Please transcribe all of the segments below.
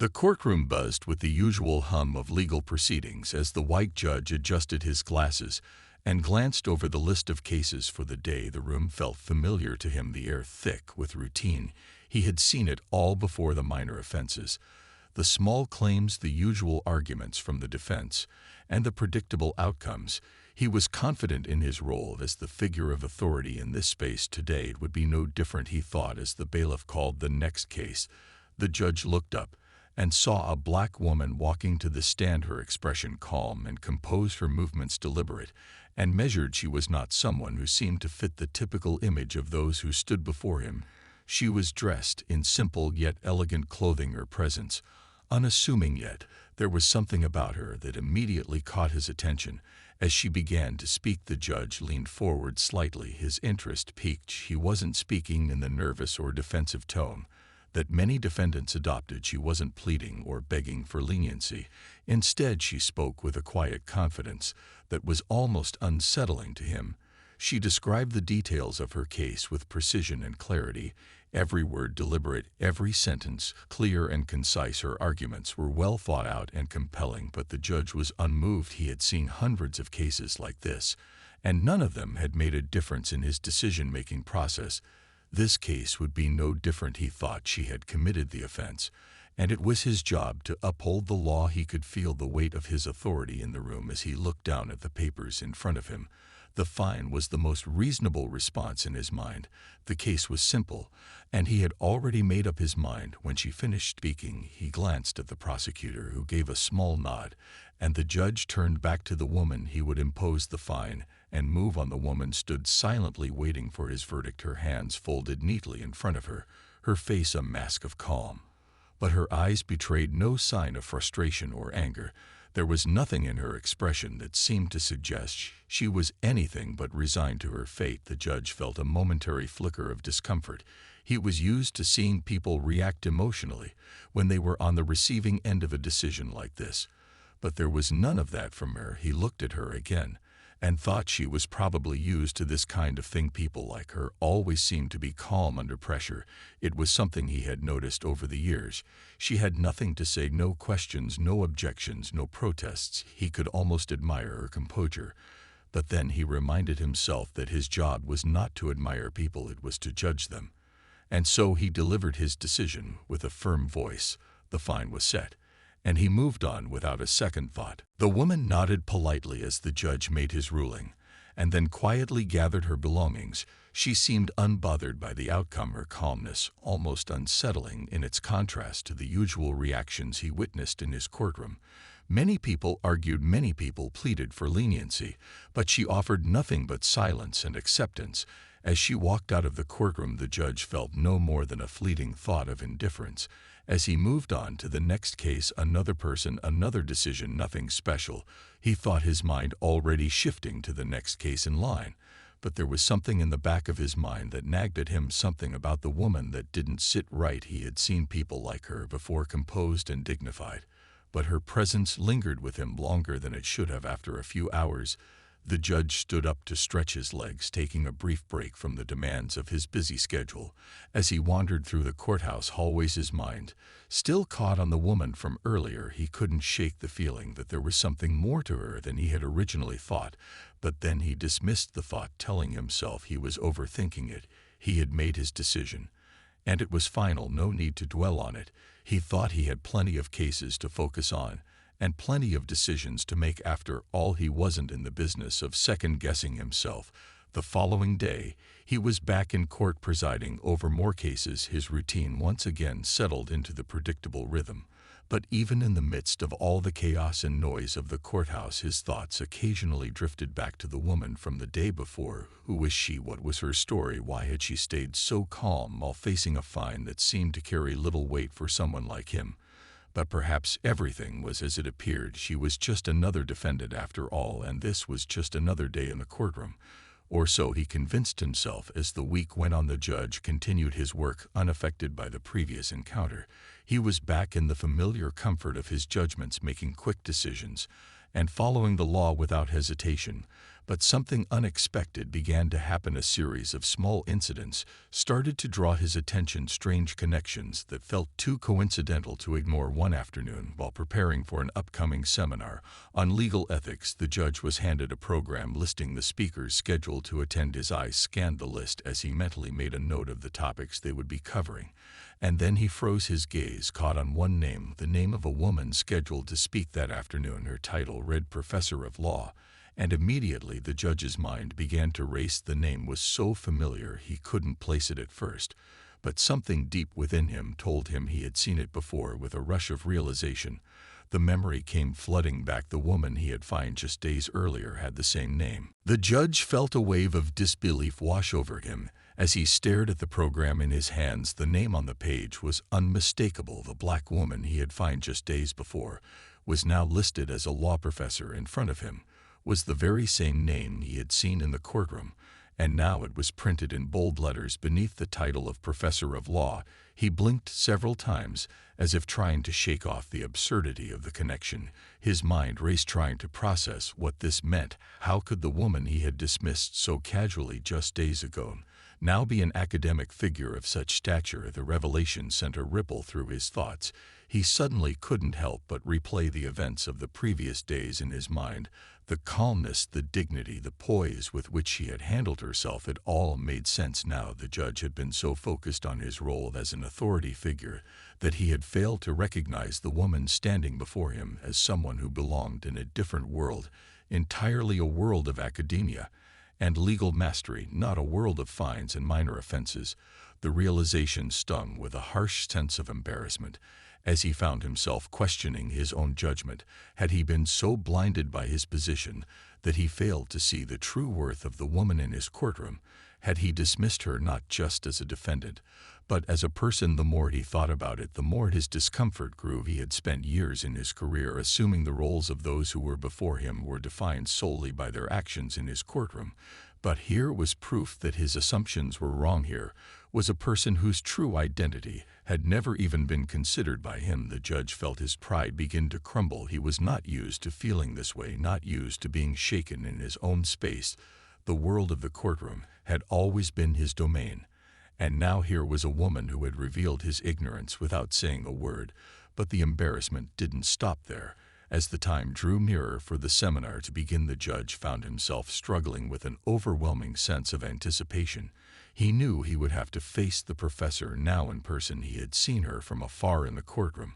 The courtroom buzzed with the usual hum of legal proceedings as the white judge adjusted his glasses and glanced over the list of cases for the day. The room felt familiar to him, the air thick with routine. He had seen it all before: the minor offenses, the small claims, the usual arguments from the defense, and the predictable outcomes. He was confident in his role as the figure of authority in this space. Today it would be no different, he thought, as the bailiff called the next case. The judge looked up and saw a black woman walking to the stand, her expression calm and composed, her movements deliberate and measured. She was not someone who seemed to fit the typical image of those who stood before him. She was dressed in simple yet elegant clothing, her presence unassuming, yet there was something about her that immediately caught his attention. As she began to speak, the judge leaned forward slightly, his interest piqued. She wasn't speaking in the nervous or defensive tone that many defendants adopted. She wasn't pleading or begging for leniency. Instead, she spoke with a quiet confidence that was almost unsettling to him. She described the details of her case with precision and clarity, every word deliberate, every sentence clear and concise. Her arguments were well thought out and compelling, but the judge was unmoved. He had seen hundreds of cases like this, and none of them had made a difference in his decision-making process. This case would be no different, he thought. She had committed the offense, and it was his job to uphold the law. He could feel the weight of his authority in the room as he looked down at the papers in front of him. The fine was the most reasonable response in his mind. The case was simple, and he had already made up his mind. When she finished speaking, he glanced at the prosecutor, who gave a small nod, and the judge turned back to the woman. He would impose the fine and move on. The woman stood silently, waiting for his verdict, her hands folded neatly in front of her, her face a mask of calm. But her eyes betrayed no sign of frustration or anger. There was nothing in her expression that seemed to suggest she was anything but resigned to her fate. The judge felt a momentary flicker of discomfort. He was used to seeing people react emotionally when they were on the receiving end of a decision like this. But there was none of that from her. He looked at her again and thought she was probably used to this kind of thing. People like her always seemed to be calm under pressure. It was something he had noticed over the years. She had nothing to say, no questions, no objections, no protests. He could almost admire her composure. But then he reminded himself that his job was not to admire people, it was to judge them. And so he delivered his decision with a firm voice. The fine was set, and he moved on without a second thought. The woman nodded politely as the judge made his ruling, and then quietly gathered her belongings. She seemed unbothered by the outcome, her calmness almost unsettling in its contrast to the usual reactions he witnessed in his courtroom. Many people argued, many people pleaded for leniency, but she offered nothing but silence and acceptance. As she walked out of the courtroom, the judge felt no more than a fleeting thought of indifference. As he moved on to the next case, another person, another decision, nothing special. He thought, his mind already shifting to the next case in line. But there was something in the back of his mind that nagged at him, something about the woman that didn't sit right. He had seen people like her before, composed and dignified, but her presence lingered with him longer than it should have. After a few hours, the judge stood up to stretch his legs, taking a brief break from the demands of his busy schedule. As he wandered through the courthouse hallways, his mind still caught on the woman from earlier. He couldn't shake the feeling that there was something more to her than he had originally thought. But then he dismissed the thought, telling himself he was overthinking it. He had made his decision, and it was final, no need to dwell on it. He thought he had plenty of cases to focus on, and plenty of decisions to make. After all, he wasn't in the business of second-guessing himself. The following day, he was back in court, presiding over more cases. His routine once again settled into the predictable rhythm. But even in the midst of all the chaos and noise of the courthouse, his thoughts occasionally drifted back to the woman from the day before. Who was she? What was her story? Why had she stayed so calm while facing a fine that seemed to carry little weight for someone like him? But perhaps everything was as it appeared. She was just another defendant after all, and this was just another day in the courtroom. Or so he convinced himself. As the week went on, the judge continued his work, unaffected by the previous encounter. He was back in the familiar comfort of his judgments, making quick decisions and following the law without hesitation. But something unexpected began to happen. A series of small incidents started to draw his attention, strange connections that felt too coincidental to ignore. One afternoon, while preparing for an upcoming seminar on legal ethics, the judge was handed a program listing the speakers scheduled to attend. His eyes scanned the list as he mentally made a note of the topics they would be covering. And then he froze, his gaze caught on one name, the name of a woman scheduled to speak that afternoon. Her title read Professor of Law, and immediately the judge's mind began to race. The name was so familiar he couldn't place it at first, but something deep within him told him he had seen it before. With a rush of realization, the memory came flooding back. The woman he had found just days earlier had the same name. The judge felt a wave of disbelief wash over him as he stared at the program in his hands. The name on the page was unmistakable. The black woman he had found just days before was now listed as a law professor. In front of him was the very same name he had seen in the courtroom, and now it was printed in bold letters beneath the title of Professor of Law. He blinked several times, as if trying to shake off the absurdity of the connection. His mind raced, trying to process what this meant. How could the woman he had dismissed so casually just days ago now be an academic figure of such stature? The revelation sent a ripple through his thoughts. He suddenly couldn't help but replay the events of the previous days in his mind. The calmness, the dignity, the poise with which she had handled herself, it all made sense now. The judge had been so focused on his role as an authority figure that he had failed to recognize the woman standing before him as someone who belonged in a different world, entirely a world of academia and legal mastery, not a world of fines and minor offenses. The realization stung with a harsh sense of embarrassment as he found himself questioning his own judgment. Had he been so blinded by his position that he failed to see the true worth of the woman in his courtroom? Had he dismissed her not just as a defendant, but as a person? The more he thought about it, the more his discomfort grew. He had spent years in his career assuming the roles of those who were before him were defined solely by their actions in his courtroom. But here was proof that his assumptions were wrong. Here was a person whose true identity had never even been considered by him. The judge felt his pride begin to crumble. He was not used to feeling this way, not used to being shaken in his own space. The world of the courtroom had always been his domain, and now here was a woman who had revealed his ignorance without saying a word. But the embarrassment didn't stop there. As the time drew nearer for the seminar to begin, the judge found himself struggling with an overwhelming sense of anticipation. He knew he would have to face the professor now in person. He had seen her from afar in the courtroom,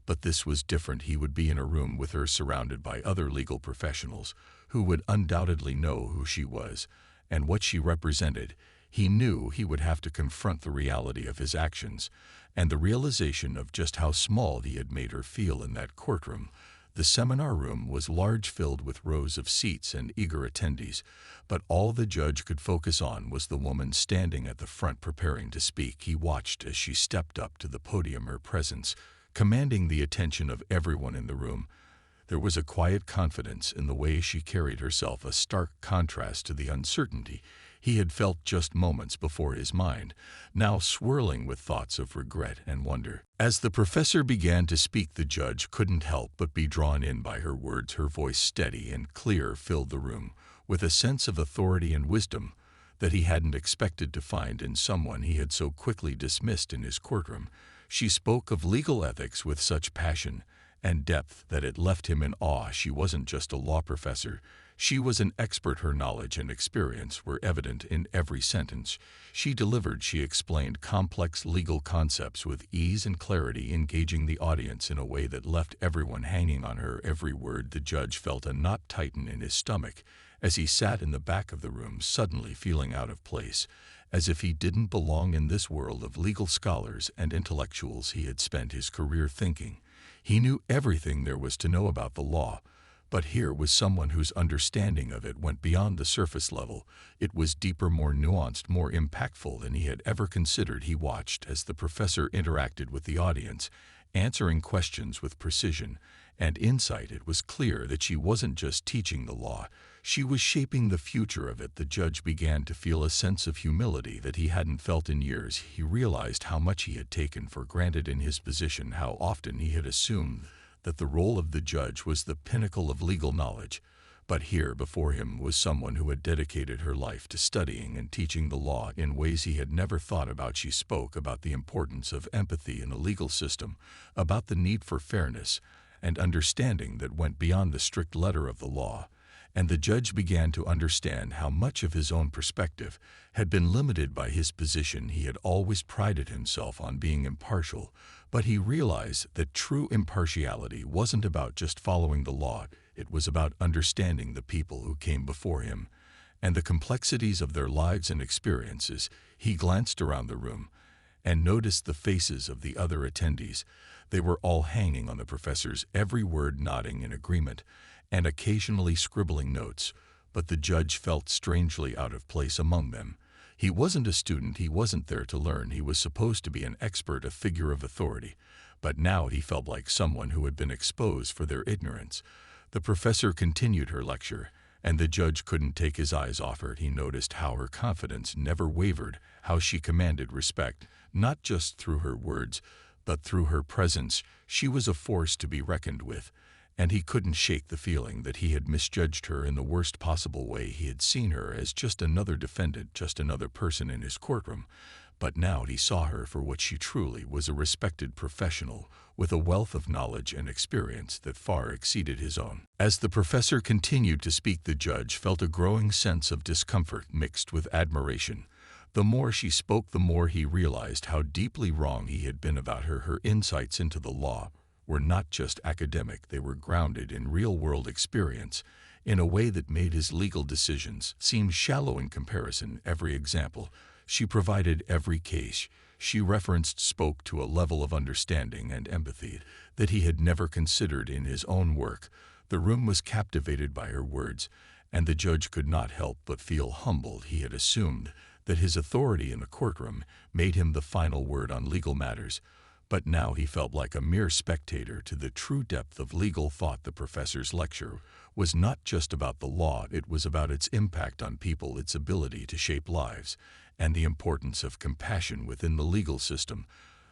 but this was different. He would be in a room with her, surrounded by other legal professionals who would undoubtedly know who she was and what she represented. He knew he would have to confront the reality of his actions and the realization of just how small he had made her feel in that courtroom. The seminar room was large, filled with rows of seats and eager attendees, but all the judge could focus on was the woman standing at the front preparing to speak. He watched as she stepped up to the podium, her presence commanding the attention of everyone in the room. There was a quiet confidence in the way she carried herself, a stark contrast to the uncertainty he had felt just moments before, his mind now swirling with thoughts of regret and wonder. As the professor began to speak, the judge couldn't help but be drawn in by her words. Her voice, steady and clear, filled the room with a sense of authority and wisdom that he hadn't expected to find in someone he had so quickly dismissed in his courtroom. She spoke of legal ethics with such passion and depth that it left him in awe. She wasn't just a law professor. She was an expert. Her knowledge and experience were evident in every sentence she delivered. She explained complex legal concepts with ease and clarity, engaging the audience in a way that left everyone hanging on her every word. The judge felt a knot tighten in his stomach as he sat in the back of the room, suddenly feeling out of place, as if he didn't belong in this world of legal scholars and intellectuals he had spent his career thinking he knew everything there was to know about the law. But here was someone whose understanding of it went beyond the surface level. It was deeper, more nuanced, more impactful than he had ever considered. He watched as the professor interacted with the audience, answering questions with precision and insight. It was clear that she wasn't just teaching the law, she was shaping the future of it. The judge began to feel a sense of humility that he hadn't felt in years. He realized how much he had taken for granted in his position, how often he had assumed that the role of the judge was the pinnacle of legal knowledge. But here before him was someone who had dedicated her life to studying and teaching the law in ways he had never thought about. She spoke about the importance of empathy in a legal system, about the need for fairness and understanding that went beyond the strict letter of the law. And the judge began to understand how much of his own perspective had been limited by his position. He had always prided himself on being impartial, but he realized that true impartiality wasn't about just following the law. It was about understanding the people who came before him and the complexities of their lives and experiences. He glanced around the room and noticed the faces of the other attendees. They were all hanging on the professor's every word, nodding in agreement and occasionally scribbling notes, but the judge felt strangely out of place among them. He wasn't a student, he wasn't there to learn, he was supposed to be an expert, a figure of authority, but now he felt like someone who had been exposed for their ignorance. The professor continued her lecture, and the judge couldn't take his eyes off her. He noticed how her confidence never wavered, how she commanded respect, not just through her words, but through her presence. She was a force to be reckoned with, and he couldn't shake the feeling that he had misjudged her in the worst possible way. He had seen her as just another defendant, just another person in his courtroom, but now he saw her for what she truly was, a respected professional with a wealth of knowledge and experience that far exceeded his own. As the professor continued to speak, the judge felt a growing sense of discomfort mixed with admiration. The more she spoke, the more he realized how deeply wrong he had been about her. Her insights into the law were not just academic, they were grounded in real-world experience in a way that made his legal decisions seem shallow in comparison. Every example she provided, every case she referenced, spoke to a level of understanding and empathy that he had never considered in his own work. The room was captivated by her words, and the judge could not help but feel humbled. He had assumed that his authority in the courtroom made him the final word on legal matters, but now he felt like a mere spectator to the true depth of legal thought. The professor's lecture was not just about the law, it was about its impact on people, its ability to shape lives, and the importance of compassion within the legal system.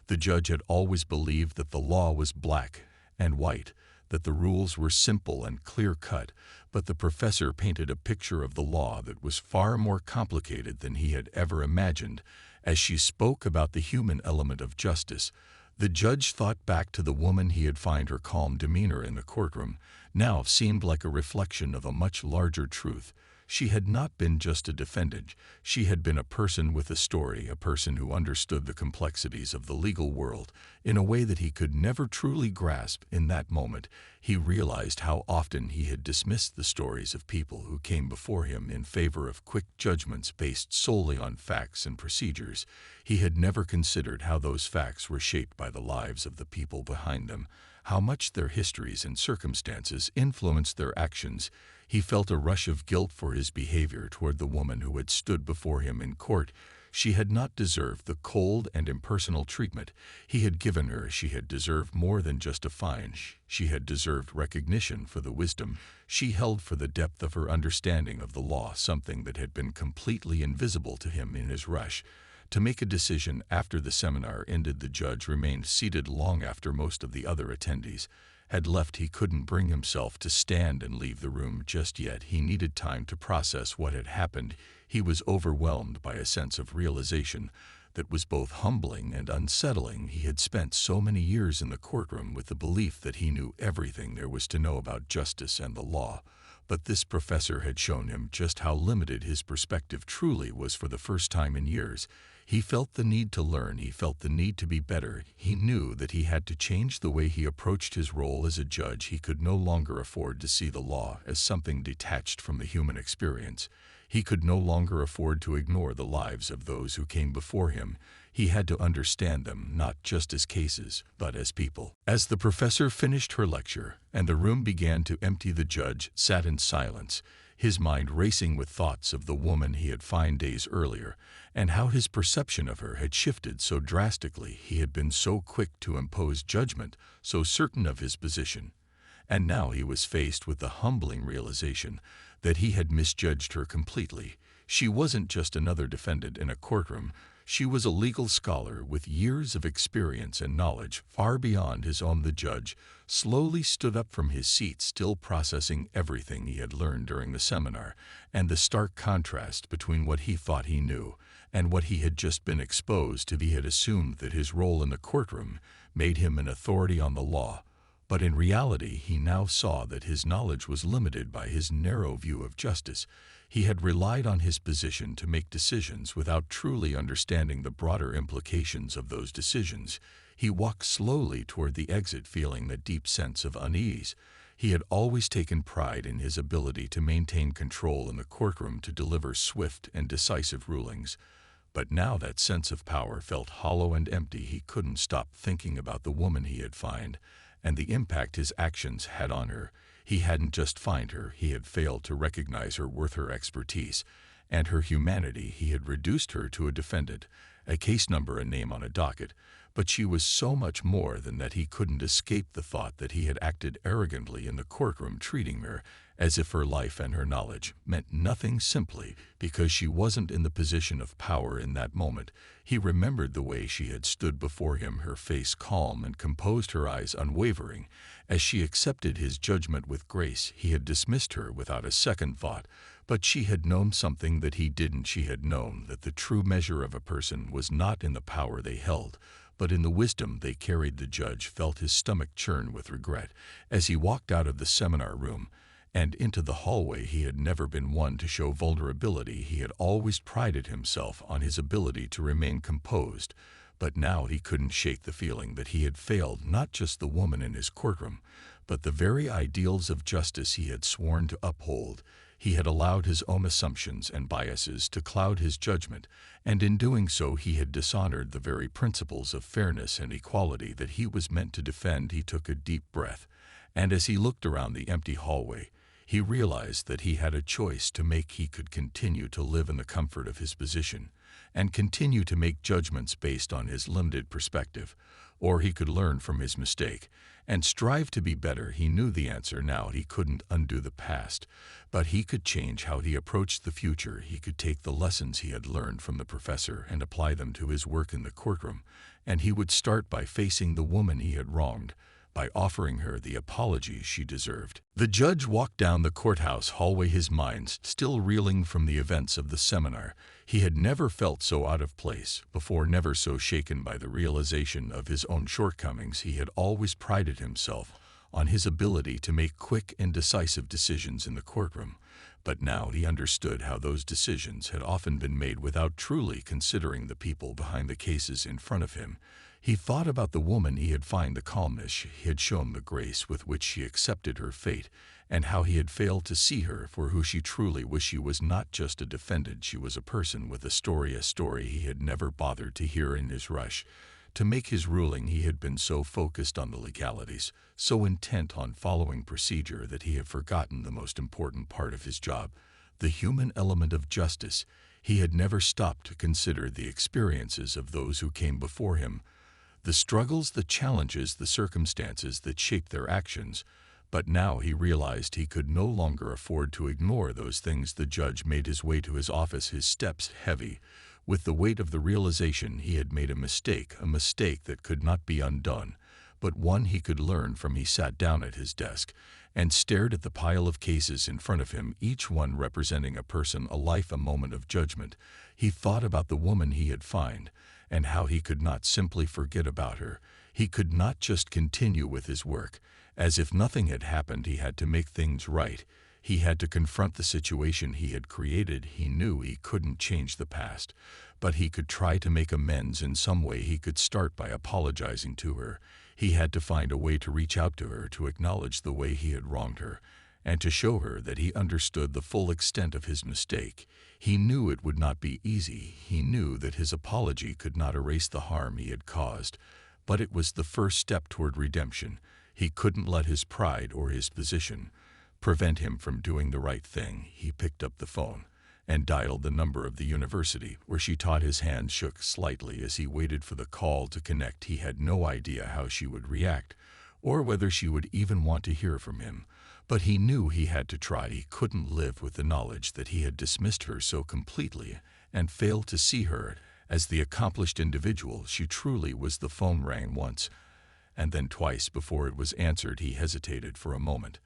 The judge had always believed that the law was black and white, that the rules were simple and clear-cut, but the professor painted a picture of the law that was far more complicated than he had ever imagined. As she spoke about the human element of justice, the judge thought back to the woman he had found. Her calm demeanor in the courtroom now seemed like a reflection of a much larger truth. She had not been just a defendant, she had been a person with a story, a person who understood the complexities of the legal world in a way that he could never truly grasp. In that moment, he realized how often he had dismissed the stories of people who came before him in favor of quick judgments based solely on facts and procedures. He had never considered how those facts were shaped by the lives of the people behind them, how much their histories and circumstances influenced their actions. He felt a rush of guilt for his behavior toward the woman who had stood before him in court. She had not deserved the cold and impersonal treatment he had given her. She had deserved more than just a fine. She had deserved recognition for the wisdom she held, for the depth of her understanding of the law, something that had been completely invisible to him in his rush to make a decision. After the seminar ended, the judge remained seated long after most of the other attendees had left. He couldn't bring himself to stand and leave the room just yet. He needed time to process what had happened. He was overwhelmed by a sense of realization that was both humbling and unsettling. He had spent so many years in the courtroom with the belief that he knew everything there was to know about justice and the law, but this professor had shown him just how limited his perspective truly was. For the first time in years, he felt the need to learn, he felt the need to be better. He knew that he had to change the way he approached his role as a judge. He could no longer afford to see the law as something detached from the human experience. He could no longer afford to ignore the lives of those who came before him. He had to understand them, not just as cases, but as people. As the professor finished her lecture and the room began to empty, the judge sat in silence, his mind racing with thoughts of the woman he had found days earlier and how his perception of her had shifted so drastically. He had been so quick to impose judgment, so certain of his position, and now he was faced with the humbling realization that he had misjudged her completely. She wasn't just another defendant in a courtroom. She was a legal scholar with years of experience and knowledge far beyond his own. The judge slowly stood up from his seat, still processing everything he had learned during the seminar, and the stark contrast between what he thought he knew and what he had just been exposed to. He had assumed that his role in the courtroom made him an authority on the law, but in reality he now saw that his knowledge was limited by his narrow view of justice. He had relied on his position to make decisions without truly understanding the broader implications of those decisions. He walked slowly toward the exit, feeling that deep sense of unease. He had always taken pride in his ability to maintain control in the courtroom, to deliver swift and decisive rulings. But now that sense of power felt hollow and empty. He couldn't stop thinking about the woman he had found and the impact his actions had on her. He hadn't just found her, he had failed to recognize her worth, her expertise, and her humanity. He had reduced her to a defendant, a case number, a name on a docket. But she was so much more than that. He couldn't escape the thought that he had acted arrogantly in the courtroom, treating her as if her life and her knowledge meant nothing simply because she wasn't in the position of power in that moment. He remembered the way she had stood before him, her face calm and composed, her eyes unwavering, as she accepted his judgment with grace. He had dismissed her without a second thought, but she had known something that he didn't. She had known that the true measure of a person was not in the power they held, but in the wisdom they carried. The judge felt his stomach churn with regret as he walked out of the seminar room and into the hallway. He had never been one to show vulnerability. He had always prided himself on his ability to remain composed, but now he couldn't shake the feeling that he had failed not just the woman in his courtroom, but the very ideals of justice he had sworn to uphold. He had allowed his own assumptions and biases to cloud his judgment, and in doing so he had dishonored the very principles of fairness and equality that he was meant to defend. He took a deep breath, and as he looked around the empty hallway, he realized that he had a choice to make. He could continue to live in the comfort of his position and continue to make judgments based on his limited perspective, or he could learn from his mistake and strive to be better. He knew the answer now. He couldn't undo the past, but he could change how he approached the future. He could take the lessons he had learned from the professor and apply them to his work in the courtroom, and he would start by facing the woman he had wronged, by offering her the apology she deserved. The judge walked down the courthouse hallway, his mind still reeling from the events of the seminar. He had never felt so out of place before, never so shaken by the realization of his own shortcomings. He had always prided himself on his ability to make quick and decisive decisions in the courtroom, but now he understood how those decisions had often been made without truly considering the people behind the cases in front of him. He thought about the woman he had found, the calmness he had shown, the grace with which she accepted her fate, and how he had failed to see her for who she truly was. She was not just a defendant, she was a person with a story he had never bothered to hear. In his rush to make his ruling, he had been so focused on the legalities, so intent on following procedure, that he had forgotten the most important part of his job, the human element of justice. He had never stopped to consider the experiences of those who came before him, the struggles, the challenges, the circumstances that shaped their actions. But now he realized he could no longer afford to ignore those things. The judge made his way to his office, his steps heavy with the weight of the realization he had made a mistake that could not be undone, but one he could learn from. He sat down at his desk and stared at the pile of cases in front of him, each one representing a person, a life, a moment of judgment. He thought about the woman he had found, and how he could not simply forget about her. He could not just continue with his work as if nothing had happened. He had to make things right. He had to confront the situation he had created. He knew he couldn't change the past, but he could try to make amends in some way. He could start by apologizing to her. He had to find a way to reach out to her, to acknowledge the way he had wronged her, and to show her that he understood the full extent of his mistake. He knew it would not be easy. He knew that his apology could not erase the harm he had caused, but it was the first step toward redemption. He couldn't let his pride or his position prevent him from doing the right thing. He picked up the phone and dialed the number of the university where she taught. His hand shook slightly as he waited for the call to connect. He had no idea how she would react, or whether she would even want to hear from him, but he knew he had to try. He couldn't live with the knowledge that he had dismissed her so completely and failed to see her As the accomplished individual she truly was, the phone rang once, and then twice. Before it was answered, he hesitated for a moment,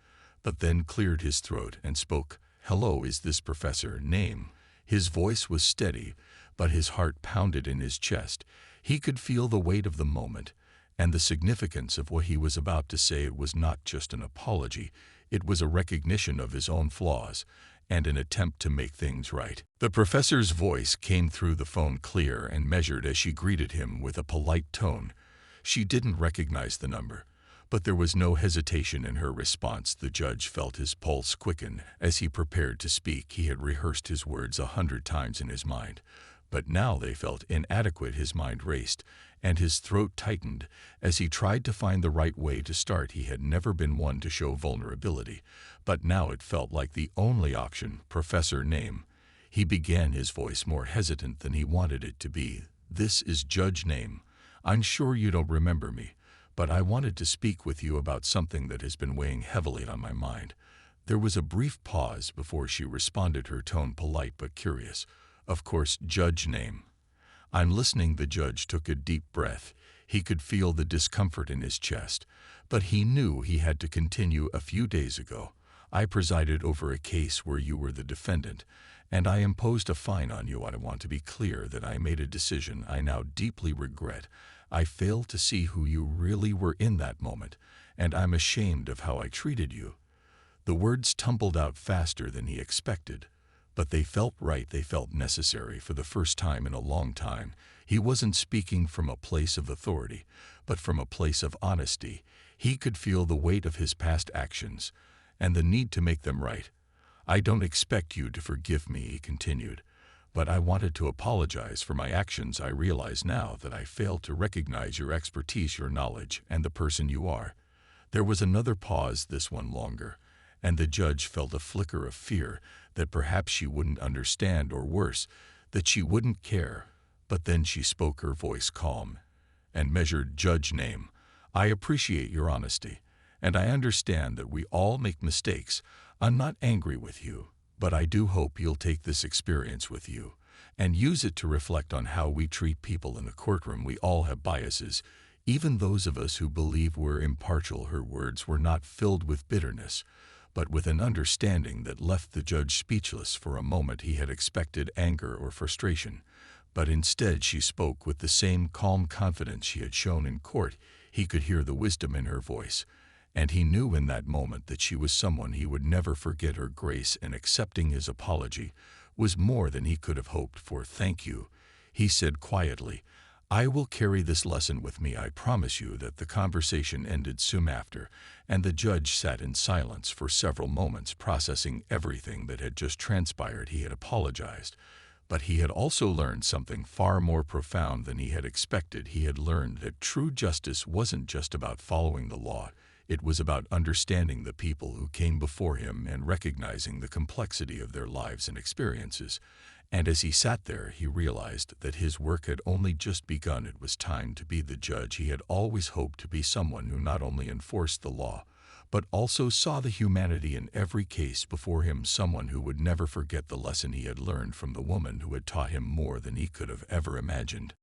but then cleared his throat and spoke. "Hello, is this Professor Name?" His voice was steady, but his heart pounded in his chest. He could feel the weight of the moment and the significance of what he was about to say. It was not just an apology, it was a recognition of his own flaws and an attempt to make things right. The professor's voice came through the phone clear and measured as she greeted him with a polite tone. She didn't recognize the number, but there was no hesitation in her response. The judge felt his pulse quicken as he prepared to speak. He had rehearsed his words 100 times in his mind, but now they felt inadequate. His mind raced, and his throat tightened as he tried to find the right way to start. He had never been one to show vulnerability, but now it felt like the only option. "Professor Name," he began, his voice more hesitant than he wanted it to be. "This is Judge Name. I'm sure you don't remember me, but I wanted to speak with you about something that has been weighing heavily on my mind." There was a brief pause before she responded, her tone polite but curious. "Of course, Judge Name. I'm listening." The judge took a deep breath. He could feel the discomfort in his chest, but he knew he had to continue. "A few days ago, I presided over a case where you were the defendant, and I imposed a fine on you. I want to be clear that I made a decision I now deeply regret. I failed to see who you really were in that moment, and I'm ashamed of how I treated you." The words tumbled out faster than he expected, but they felt right. They felt necessary. For the first time in a long time, he wasn't speaking from a place of authority, but from a place of honesty. He could feel the weight of his past actions and the need to make them right. "I don't expect you to forgive me," he continued, "but I wanted to apologize for my actions. I realize now that I failed to recognize your expertise, your knowledge, and the person you are." There was another pause, this one longer, and the judge felt a flicker of fear that perhaps she wouldn't understand, or worse, that she wouldn't care. But then she spoke, her voice calm and measured. "Judge Name, I appreciate your honesty, and I understand that we all make mistakes. I'm not angry with you, but I do hope you'll take this experience with you and use it to reflect on how we treat people in the courtroom. We all have biases, even those of us who believe we're impartial." Her words were not filled with bitterness, but with an understanding that left the judge speechless. For a moment he had expected anger or frustration, but instead she spoke with the same calm confidence she had shown in court. He could hear the wisdom in her voice, and he knew in that moment that she was someone he would never forget. Her grace in accepting his apology was more than he could have hoped for. "Thank you," he said quietly. "I will carry this lesson with me. I promise you." That the conversation ended soon after, and the judge sat in silence for several moments, processing everything that had just transpired. He had apologized, but he had also learned something far more profound than he had expected. He had learned that true justice wasn't just about following the law. It was about understanding the people who came before him and recognizing the complexity of their lives and experiences. And as he sat there, he realized that his work had only just begun. It was time to be the judge he had always hoped to be, someone who not only enforced the law, but also saw the humanity in every case before him, someone who would never forget the lesson he had learned from the woman who had taught him more than he could have ever imagined.